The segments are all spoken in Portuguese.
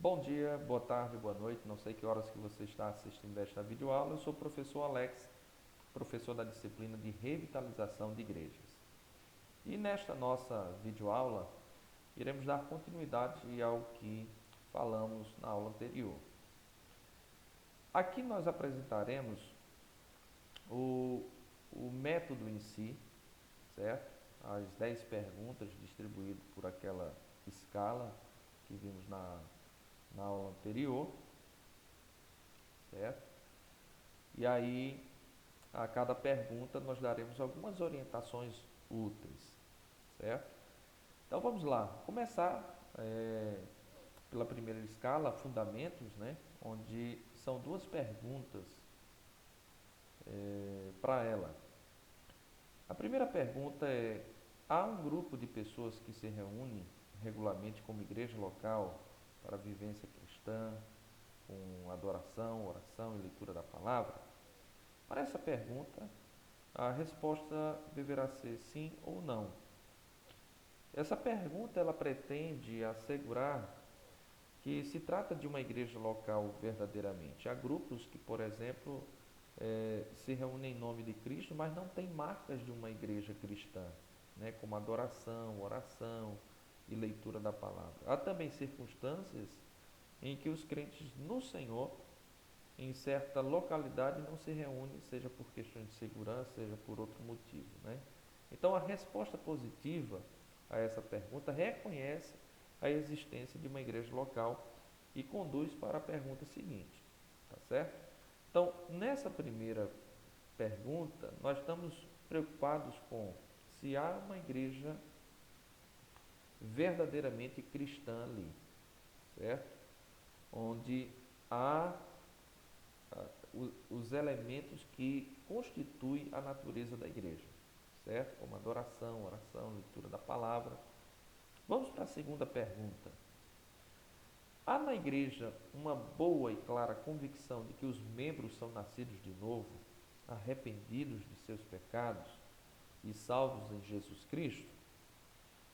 Bom dia, boa tarde, boa noite, não sei que horas que você está assistindo esta videoaula. Eu sou o professor Alex, professor da disciplina de Revitalização de Igrejas. E nesta nossa videoaula, iremos dar continuidade ao que falamos na aula anterior. Aqui nós apresentaremos o, o método em si, certo? As 10 perguntas distribuídas por aquela escala que vimos na aula anterior, certo? E aí, a cada pergunta, nós daremos algumas orientações úteis, certo? Então, vamos lá. Começar pela primeira escala, fundamentos, né? Onde são duas perguntas para ela. A primeira pergunta é: há um grupo de pessoas que se reúne regularmente como igreja local para a vivência cristã, com adoração, oração e leitura da palavra? Para essa pergunta, a resposta deverá ser sim ou não. Essa pergunta ela pretende assegurar que se trata de uma igreja local verdadeiramente. Há grupos que, por exemplo, se reúnem em nome de Cristo, mas não têm marcas de uma igreja cristã, né, como adoração, oração e leitura da palavra. Há também circunstâncias em que os crentes no Senhor, em certa localidade, não se reúnem, seja por questões de segurança, seja por outro motivo, né? Então, a resposta positiva a essa pergunta reconhece a existência de uma igreja local e conduz para a pergunta seguinte, tá certo? Então, nessa primeira pergunta, nós estamos preocupados com se há uma igreja verdadeiramente cristã ali, certo? Onde há os elementos que constituem a natureza da igreja, certo? Como adoração, oração, leitura da palavra. Vamos para a segunda pergunta. Há na igreja uma boa e clara convicção de que os membros são nascidos de novo, arrependidos de seus pecados e salvos em Jesus Cristo?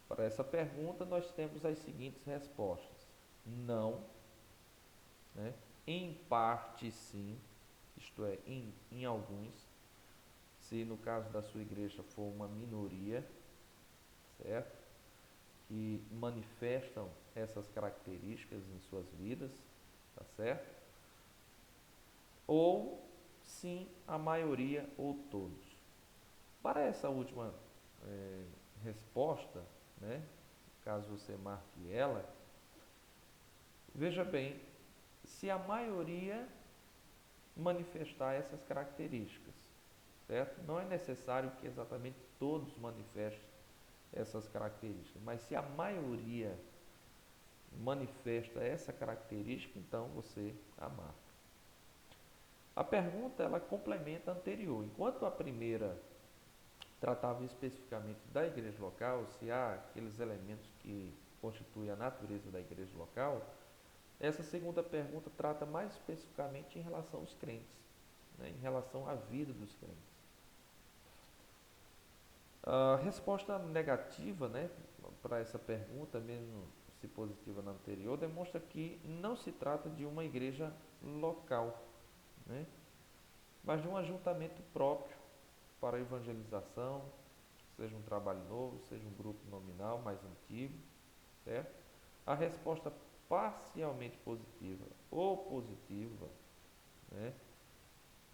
Para essa pergunta, nós temos as seguintes respostas: não, né? Em parte sim, isto é, em alguns, se no caso da sua igreja for uma minoria, certo? Que manifestam essas características em suas vidas, tá certo? Ou sim, a maioria ou todos. Para essa última resposta, né? Caso você marque ela, veja bem, se a maioria manifestar essas características, certo? Não é necessário que exatamente todos manifestem essas características, mas se a maioria manifesta essa característica, então você a marca. A pergunta ela complementa a anterior. Enquanto a primeira tratava especificamente da igreja local, se há aqueles elementos que constituem a natureza da igreja local, essa segunda pergunta trata mais especificamente em relação aos crentes, né, em relação à vida dos crentes. A resposta negativa, né, para essa pergunta, mesmo se positiva na anterior, demonstra que não se trata de uma igreja local, né, mas de um ajuntamento próprio para a evangelização, seja um trabalho novo, seja um grupo nominal mais antigo, certo? A resposta parcialmente positiva ou positiva, né,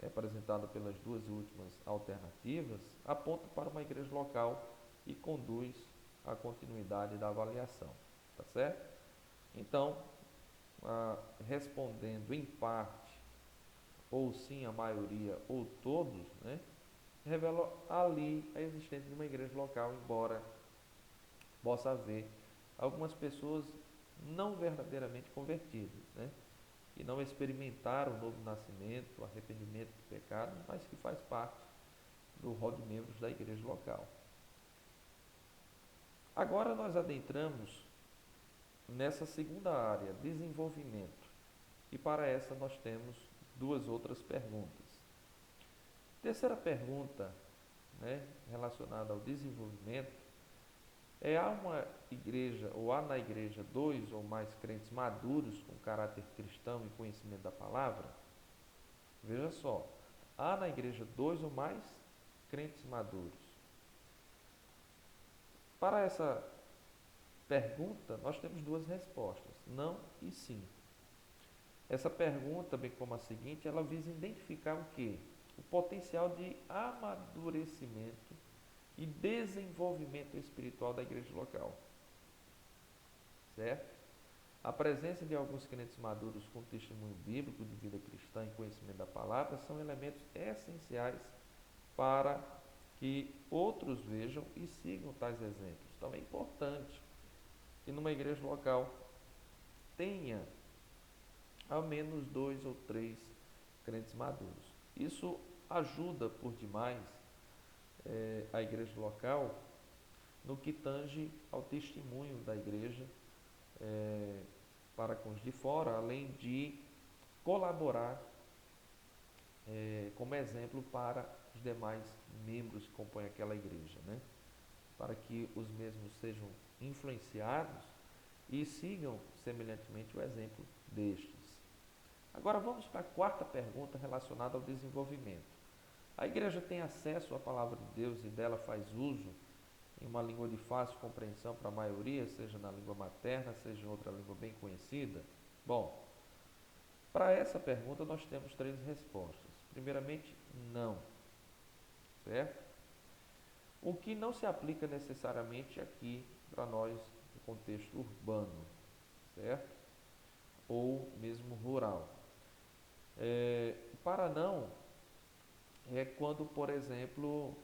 apresentada pelas duas últimas alternativas, aponta para uma igreja local e conduz à continuidade da avaliação, tá certo? Então, respondendo em parte, ou sim a maioria, ou todos, né, revela ali a existência de uma igreja local, embora possa haver algumas pessoas não verdadeiramente convertidas, né, que não experimentaram o novo nascimento, o arrependimento do pecado, mas que faz parte do rol de membros da igreja local. Agora nós adentramos nessa segunda área, desenvolvimento, e para essa nós temos duas outras perguntas. Terceira pergunta, né, relacionada ao desenvolvimento, Há uma igreja, ou há na igreja dois ou mais crentes maduros com caráter cristão e conhecimento da palavra? Veja só, há na igreja dois ou mais crentes maduros. Para essa pergunta, nós temos duas respostas, não e sim. Essa pergunta, bem como a seguinte, ela visa identificar o quê? O potencial de amadurecimento e desenvolvimento espiritual da igreja local, certo? A presença de alguns crentes maduros com testemunho bíblico de vida cristã e conhecimento da palavra são elementos essenciais para que outros vejam e sigam tais exemplos. Então é importante que numa igreja local tenha ao menos dois ou três crentes maduros. Isso ajuda por demais a igreja local no que tange ao testemunho da igreja para com os de fora, além de colaborar como exemplo para os demais membros que compõem aquela igreja, né? Para que os mesmos sejam influenciados e sigam semelhantemente o exemplo destes. Agora vamos para a quarta pergunta relacionada ao desenvolvimento. A igreja tem acesso à palavra de Deus e dela faz uso em uma língua de fácil compreensão para a maioria, seja na língua materna, seja em outra língua bem conhecida? Bom, para essa pergunta nós temos três respostas. Primeiramente, não, certo? O que não se aplica necessariamente aqui para nós no contexto urbano, certo? Ou mesmo rural. Para não, é quando, por exemplo,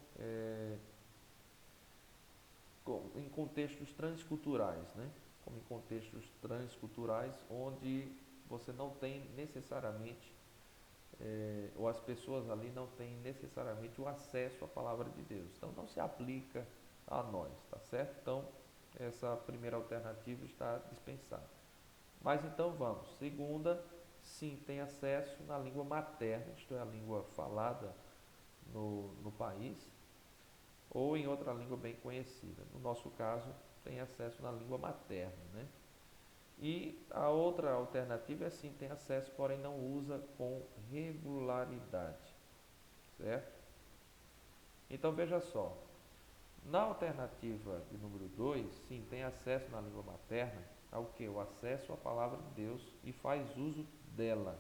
em contextos transculturais, né? Como em contextos transculturais onde você não tem necessariamente, ou as pessoas ali não têm necessariamente o acesso à palavra de Deus. Então não se aplica a nós, tá certo? Então essa primeira alternativa está dispensada. Mas então vamos. Segunda, sim, tem acesso na língua materna, isto é, a língua falada no país, ou em outra língua bem conhecida. No nosso caso, tem acesso na língua materna, né? E a outra alternativa é sim, tem acesso, porém não usa com regularidade, certo? Então veja só, na alternativa de número 2, sim, tem acesso na língua materna ao que? O acesso à palavra de Deus e faz uso dela.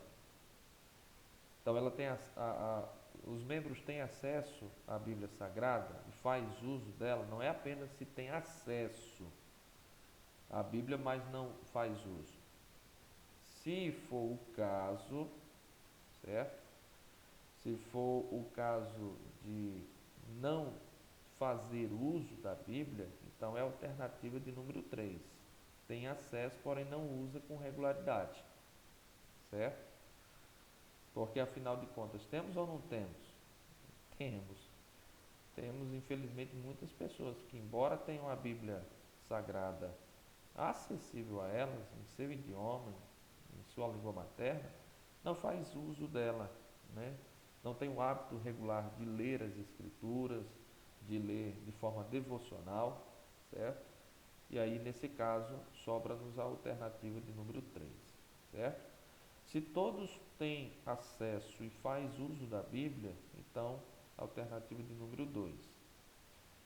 Então ela tem os membros têm acesso à Bíblia Sagrada e faz uso dela, não é apenas se tem acesso à Bíblia, mas não faz uso. Se for o caso, certo? Se for o caso de não fazer uso da Bíblia, então é a alternativa de número 3. Tem acesso, porém não usa com regularidade, certo? Porque afinal de contas, temos ou não temos? Temos. Temos, infelizmente, muitas pessoas que, embora tenham a Bíblia Sagrada acessível a elas, em seu idioma, em sua língua materna, não faz uso dela, né? Não tem o hábito regular de ler as Escrituras, de ler de forma devocional, certo? E aí, nesse caso, sobra-nos a alternativa de número 3, certo? Se todos têm acesso e faz uso da Bíblia, então, alternativa de número 2.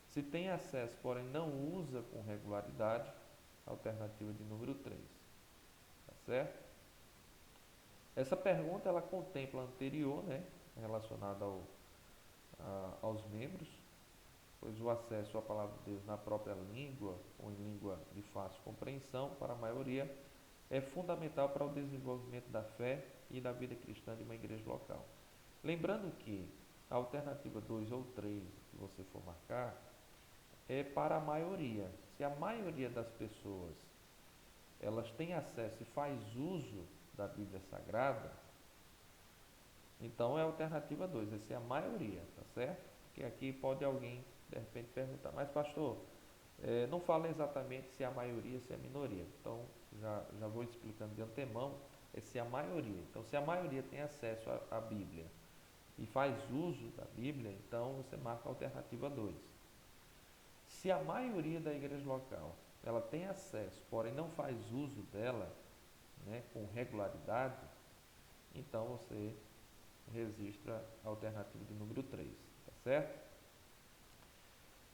Se tem acesso, porém não usa com regularidade, alternativa de número 3. Tá certo? Essa pergunta ela contempla a anterior, né, relacionada aos membros, pois o acesso à palavra de Deus na própria língua ou em língua de fácil compreensão para a maioria é fundamental para o desenvolvimento da fé e da vida cristã de uma igreja local. Lembrando que a alternativa 2 ou 3 que você for marcar é para a maioria. Se a maioria das pessoas elas têm acesso e faz uso da Bíblia Sagrada, então é a alternativa 2, essa é a maioria, tá certo? Porque aqui pode alguém de repente perguntar, mas pastor, não fala exatamente se é a maioria ou se é a minoria. Então já vou explicando de antemão, se é a maioria. Então se a maioria tem acesso à Bíblia e faz uso da Bíblia, então você marca a alternativa 2. Se a maioria da igreja local ela tem acesso, porém não faz uso dela, né, com regularidade, então você registra a alternativa de número 3, tá certo?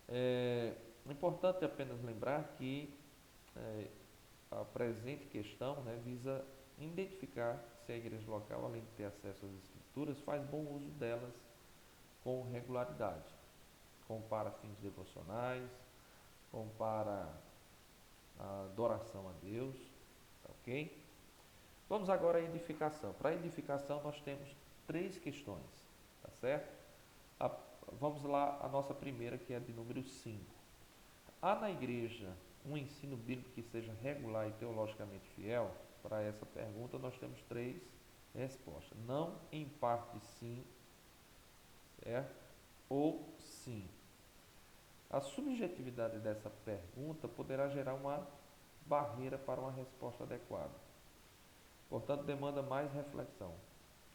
É importante apenas lembrar que a presente questão, né, visa identificar se a igreja local, além de ter acesso às escrituras, faz bom uso delas com regularidade, como para fins devocionais, como para a adoração a Deus, tá ok? Vamos agora à edificação. Para a edificação nós temos 3 questões, tá certo? A, vamos lá, a nossa primeira, que é de número 5. Há na igreja um ensino bíblico que seja regular e teologicamente fiel? Para essa pergunta nós temos 3 respostas. Não, em parte sim, certo? Ou sim. A subjetividade dessa pergunta poderá gerar uma barreira para uma resposta adequada. Portanto, demanda mais reflexão.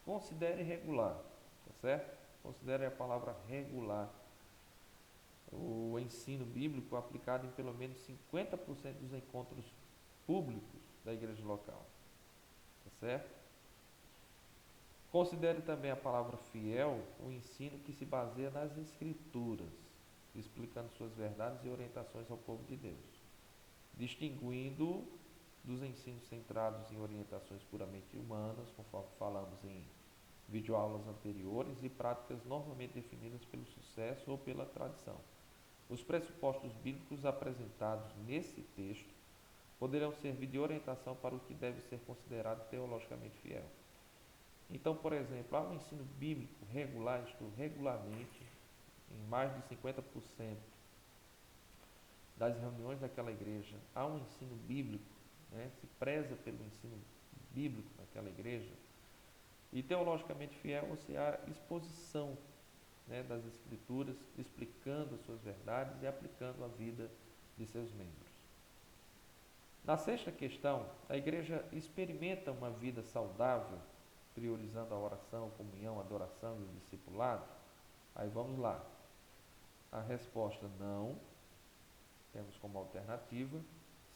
Considere regular, tá certo? Considere a palavra regular o ensino bíblico aplicado em pelo menos 50% dos encontros públicos da igreja local, tá certo? Considere também a palavra fiel o ensino que se baseia nas escrituras, explicando suas verdades e orientações ao povo de Deus, distinguindo dos ensinos centrados em orientações puramente humanas, conforme falamos em videoaulas anteriores, e práticas normalmente definidas pelo sucesso ou pela tradição. Os pressupostos bíblicos apresentados nesse texto poderão servir de orientação para o que deve ser considerado teologicamente fiel. Então, por exemplo, há um ensino bíblico regular, isto regularmente, em mais de 50% das reuniões daquela igreja, há um ensino bíblico, né, se preza pelo ensino bíblico naquela igreja, e teologicamente fiel, ou seja, a exposição, né, das escrituras, explicando as suas verdades e aplicando a vida de seus membros. Na sexta questão, a igreja experimenta uma vida saudável, priorizando a oração, a comunhão, a adoração e o discipulado? Aí vamos lá. A resposta não, temos como alternativa,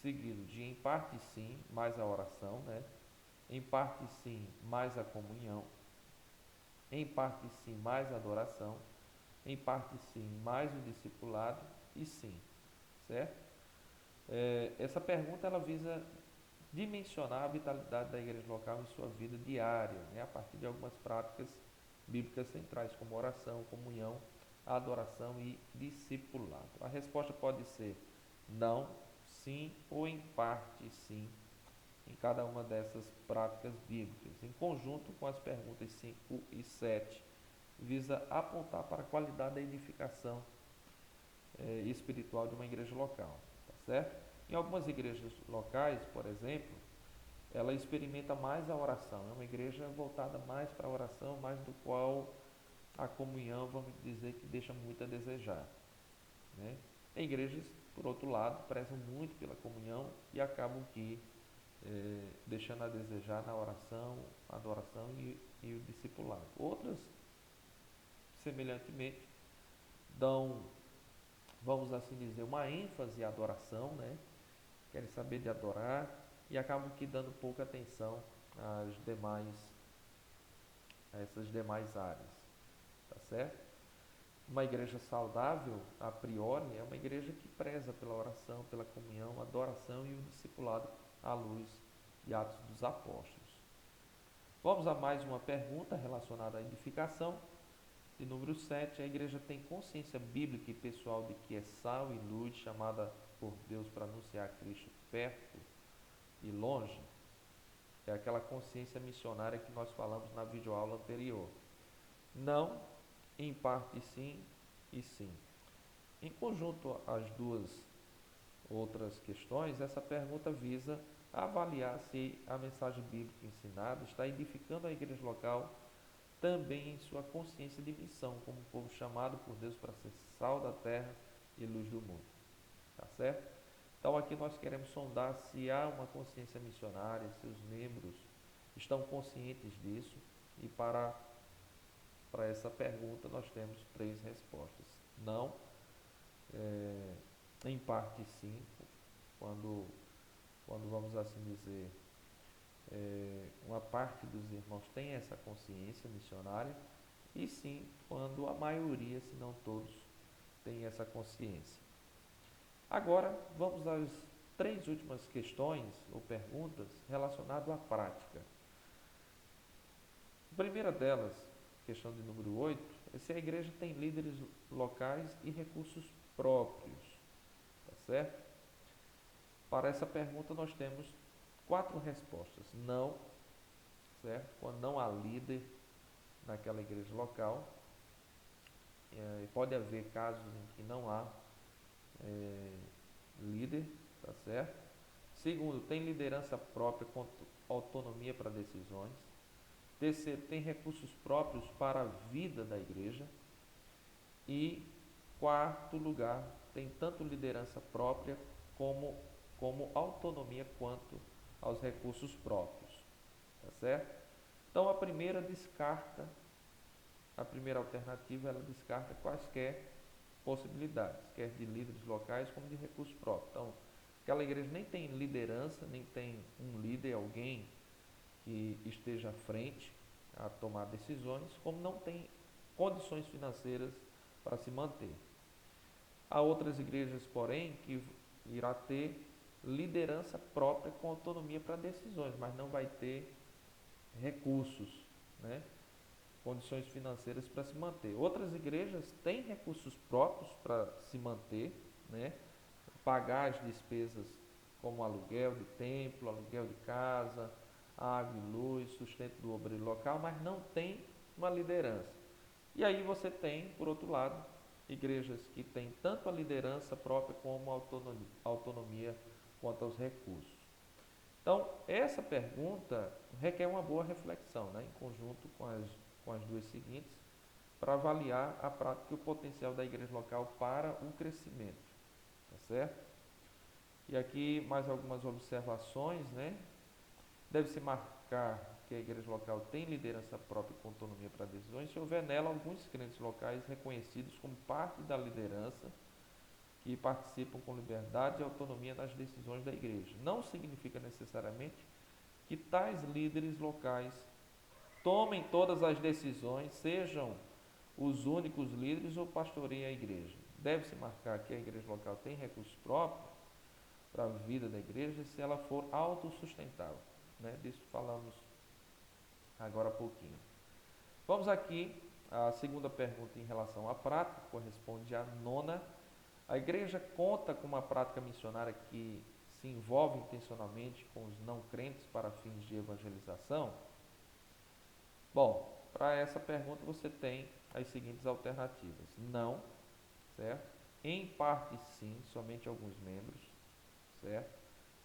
seguido de em parte sim, mais a oração, né? Em parte sim, mais a comunhão, em parte sim, mais a adoração, em parte sim, mais o discipulado e sim, certo? Essa pergunta ela visa dimensionar a vitalidade da igreja local em sua vida diária, né, a partir de algumas práticas bíblicas centrais, como oração, comunhão, adoração e discipulado. A resposta pode ser não, sim ou em parte sim, em cada uma dessas práticas bíblicas, em conjunto com as perguntas 5 e 7, visa apontar para a qualidade da edificação espiritual de uma igreja local, tá certo? Em algumas igrejas locais, por exemplo, ela experimenta mais a oração, é uma igreja voltada mais para a oração, mais do qual a comunhão, vamos dizer, que deixa muito a desejar, né? Tem igrejas, por outro lado, prezam muito pela comunhão e acabam que deixando a desejar na oração, adoração e o discipulado. Outras, semelhantemente, dão, vamos assim dizer, uma ênfase à adoração, né? Querem saber de adorar e acabam que dando pouca atenção a essas demais áreas, tá certo? Uma igreja saudável, a priori, é uma igreja que preza pela oração, pela comunhão, adoração e o discipulado à luz de Atos dos Apóstolos. Vamos a mais uma pergunta relacionada à edificação. De número 7, a igreja tem consciência bíblica e pessoal de que é sal e luz, chamada por Deus para anunciar Cristo perto e longe? É aquela consciência missionária que nós falamos na videoaula anterior. Não, em parte sim e sim. Em conjunto às duas outras questões, essa pergunta visa avaliar se a mensagem bíblica ensinada está edificando a igreja local também em sua consciência de missão, como povo chamado por Deus para ser sal da terra e luz do mundo. Tá certo? Então aqui nós queremos sondar se há uma consciência missionária, se os membros estão conscientes disso, e para essa pergunta nós temos 3 respostas. Não, em parte sim, quando, quando vamos assim dizer, uma parte dos irmãos tem essa consciência missionária, e sim, quando a maioria, se não todos, tem essa consciência. Agora, vamos às três últimas questões ou perguntas relacionadas à prática. A primeira delas, questão de número 8, é se a igreja tem líderes locais e recursos próprios, tá certo? Para essa pergunta nós temos quatro respostas. Não, certo? Quando não há líder naquela igreja local, pode haver casos em que não há líder, tá certo? Segundo, tem liderança própria com autonomia para decisões. Terceiro, tem recursos próprios para a vida da igreja. E quarto lugar, tem tanto liderança própria como autonomia quanto aos recursos próprios, tá certo? Então a primeira alternativa ela descarta quaisquer possibilidades, quer de líderes locais como de recursos próprios. Então, aquela igreja nem tem liderança, nem tem um líder, alguém que esteja à frente a tomar decisões, como não tem condições financeiras para se manter. Há outras igrejas, porém, que irá ter liderança própria com autonomia para decisões, mas não vai ter recursos, né? Condições financeiras para se manter. Outras igrejas têm recursos próprios para se manter, né? Pagar as despesas como aluguel de templo, aluguel de casa, água e luz, sustento do obreiro local, mas não tem uma liderança. E aí você tem, por outro lado, igrejas que têm tanto a liderança própria como a autonomia quanto aos recursos. Então, essa pergunta requer uma boa reflexão, né, em conjunto com as duas seguintes, para avaliar a prática e o potencial da igreja local para o crescimento. Tá certo? E aqui mais algumas observações, né? Deve-se marcar que a igreja local tem liderança própria com autonomia para decisões, se houver nela alguns crentes locais reconhecidos como parte da liderança que participam com liberdade e autonomia nas decisões da igreja. Não significa necessariamente que tais líderes locais tomem todas as decisões, sejam os únicos líderes ou pastoreiem a igreja. Deve-se marcar que a igreja local tem recursos próprios para a vida da igreja se ela for autossustentável, né? Disso falamos agora há pouquinho. Vamos aqui à segunda pergunta em relação à prática, corresponde à nona. A igreja conta com uma prática missionária que se envolve intencionalmente com os não crentes para fins de evangelização? Bom, para essa pergunta você tem as seguintes alternativas. Não, certo? Em parte sim, somente alguns membros, certo?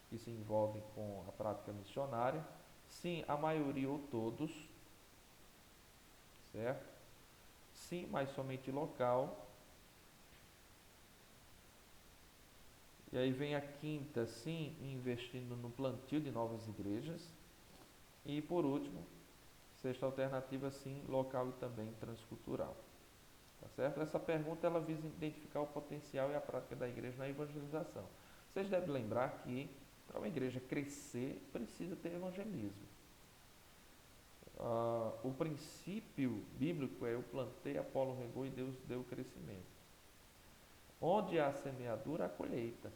Que se envolvem com a prática missionária. Sim, a maioria ou todos, certo? Sim, mas somente local. E aí vem a quinta, sim, investindo no plantio de novas igrejas. E por último, sexta alternativa, sim, local e também transcultural. Tá certo? Essa pergunta ela visa identificar o potencial e a prática da igreja na evangelização. Vocês devem lembrar que para uma igreja crescer, precisa ter evangelismo. O princípio bíblico é: eu plantei, Apolo regou e Deus deu o crescimento. Onde há semeadura, há colheita,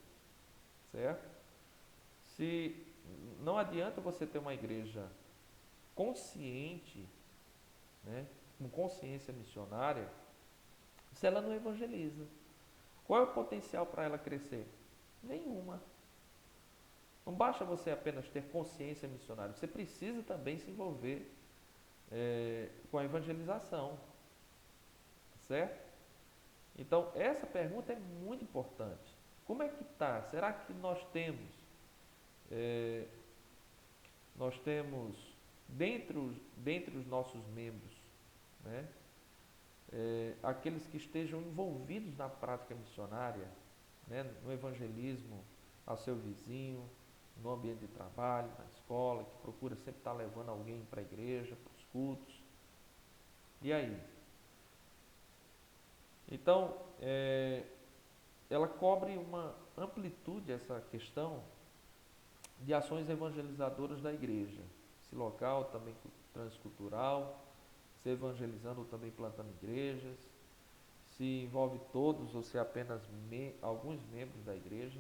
certo? Se não adianta você ter uma igreja consciente, né, com consciência missionária, se ela não evangeliza. Qual é o potencial para ela crescer? Nenhuma. Não basta você apenas ter consciência missionária, você precisa também se envolver com a evangelização, certo? Então, essa pergunta é muito importante. Como é que está? Será que nós temos dentre os nossos membros, né, aqueles que estejam envolvidos na prática missionária, né, no evangelismo ao seu vizinho, no ambiente de trabalho, na escola, que procura sempre estar levando alguém para a igreja, para os cultos? E aí? Então, ela cobre uma amplitude, essa questão de ações evangelizadoras da igreja, esse local também transcultural, se evangelizando ou também plantando igrejas, se envolve todos ou se apenas alguns membros da igreja.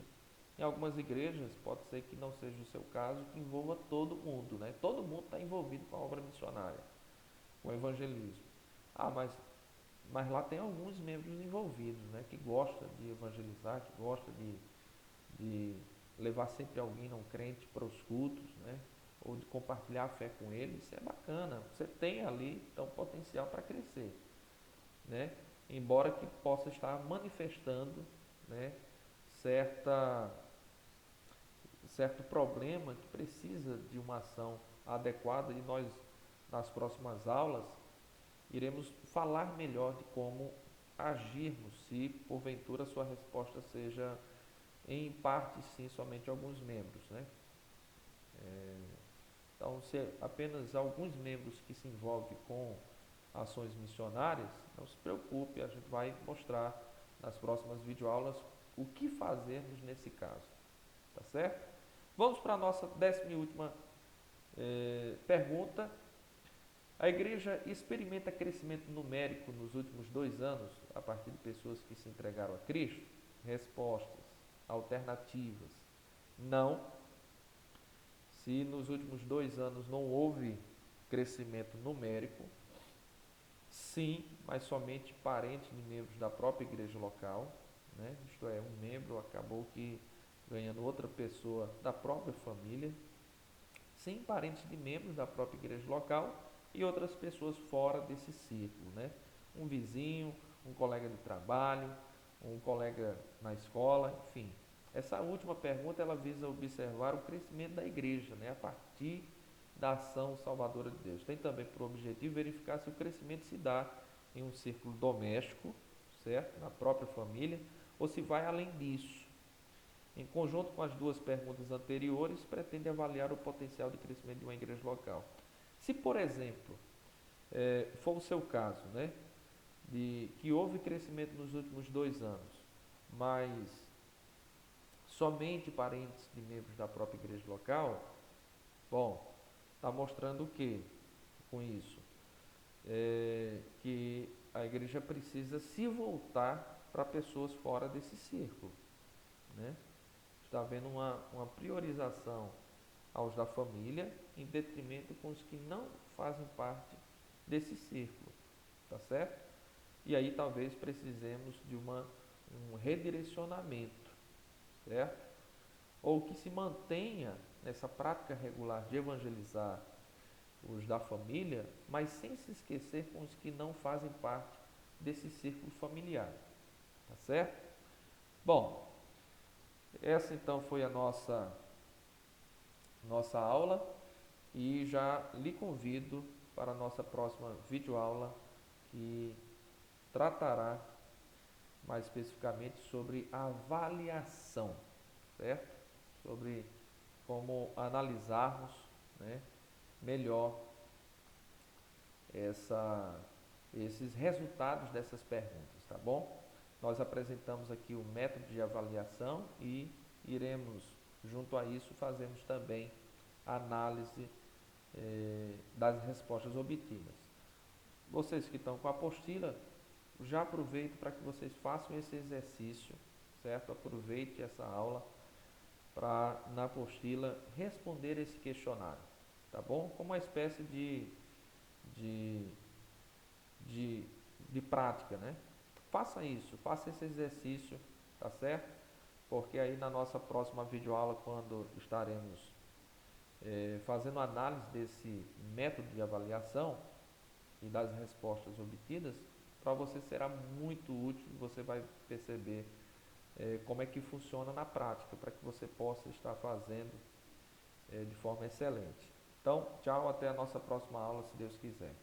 Em algumas igrejas pode ser que não seja o seu caso, que envolva todo mundo, né? Todo mundo está envolvido com a obra missionária, com o evangelismo. Ah, mas lá tem alguns membros envolvidos, né? Que gostam de evangelizar, que gostam de levar sempre alguém não crente para os cultos, né? Ou de compartilhar a fé com ele. Isso é bacana. Você tem ali então potencial para crescer, né? Embora que possa estar manifestando, né, certo problema que precisa de uma ação adequada, e nós nas próximas aulas iremos falar melhor de como agirmos se porventura sua resposta seja em parte sim somente alguns membros, né? Então, se apenas alguns membros que se envolvem com ações missionárias, não se preocupe, a gente vai mostrar nas próximas videoaulas o que fazermos nesse caso, tá certo? Vamos para a nossa 10ª e última pergunta. A igreja experimenta crescimento numérico nos últimos 2 anos a partir de pessoas que se entregaram a Cristo? Respostas alternativas: não. Se nos últimos 2 anos não houve crescimento numérico, sim, mas somente parentes de membros da própria igreja local, né? Isto é, um membro acabou que ganhando outra pessoa da própria família, sim, parentes de membros da própria igreja local e outras pessoas fora desse círculo, né? Um vizinho, um colega de trabalho, um colega na escola, enfim. Essa última pergunta ela visa observar o crescimento da igreja, né, a partir da ação salvadora de Deus. Tem também por objetivo verificar se o crescimento se dá em um círculo doméstico, certo? Na própria família, ou se vai além disso. Em conjunto com as duas perguntas anteriores, pretende avaliar o potencial de crescimento de uma igreja local. Se, por exemplo, for o seu caso, né, de que houve crescimento nos últimos 2 anos, mas somente parentes de membros da própria igreja local, bom, está mostrando o que com isso? Que a igreja precisa se voltar para pessoas fora desse círculo, né? Está havendo uma priorização aos da família em detrimento com os que não fazem parte desse círculo, tá certo? E aí talvez precisemos de um redirecionamento, certo? Ou que se mantenha nessa prática regular de evangelizar os da família, mas sem se esquecer com os que não fazem parte desse círculo familiar, tá certo? Bom, essa então foi a nossa aula e já lhe convido para a nossa próxima videoaula que tratará mais especificamente sobre avaliação, certo? Sobre como analisarmos, né, melhor esses resultados dessas perguntas, tá bom? Nós apresentamos aqui o método de avaliação e iremos, junto a isso, fazermos também a análise das respostas obtidas. Vocês que estão com a apostila, já aproveito para que vocês façam esse exercício, certo? Aproveite essa aula para, na apostila, responder esse questionário, tá bom? Como uma espécie de, de prática, né? Faça isso, faça esse exercício, tá certo? Porque aí na nossa próxima videoaula, quando estaremos fazendo análise desse método de avaliação e das respostas obtidas, para você será muito útil, você vai perceber como é que funciona na prática, para que você possa estar fazendo de forma excelente. Então, tchau, até a nossa próxima aula, se Deus quiser.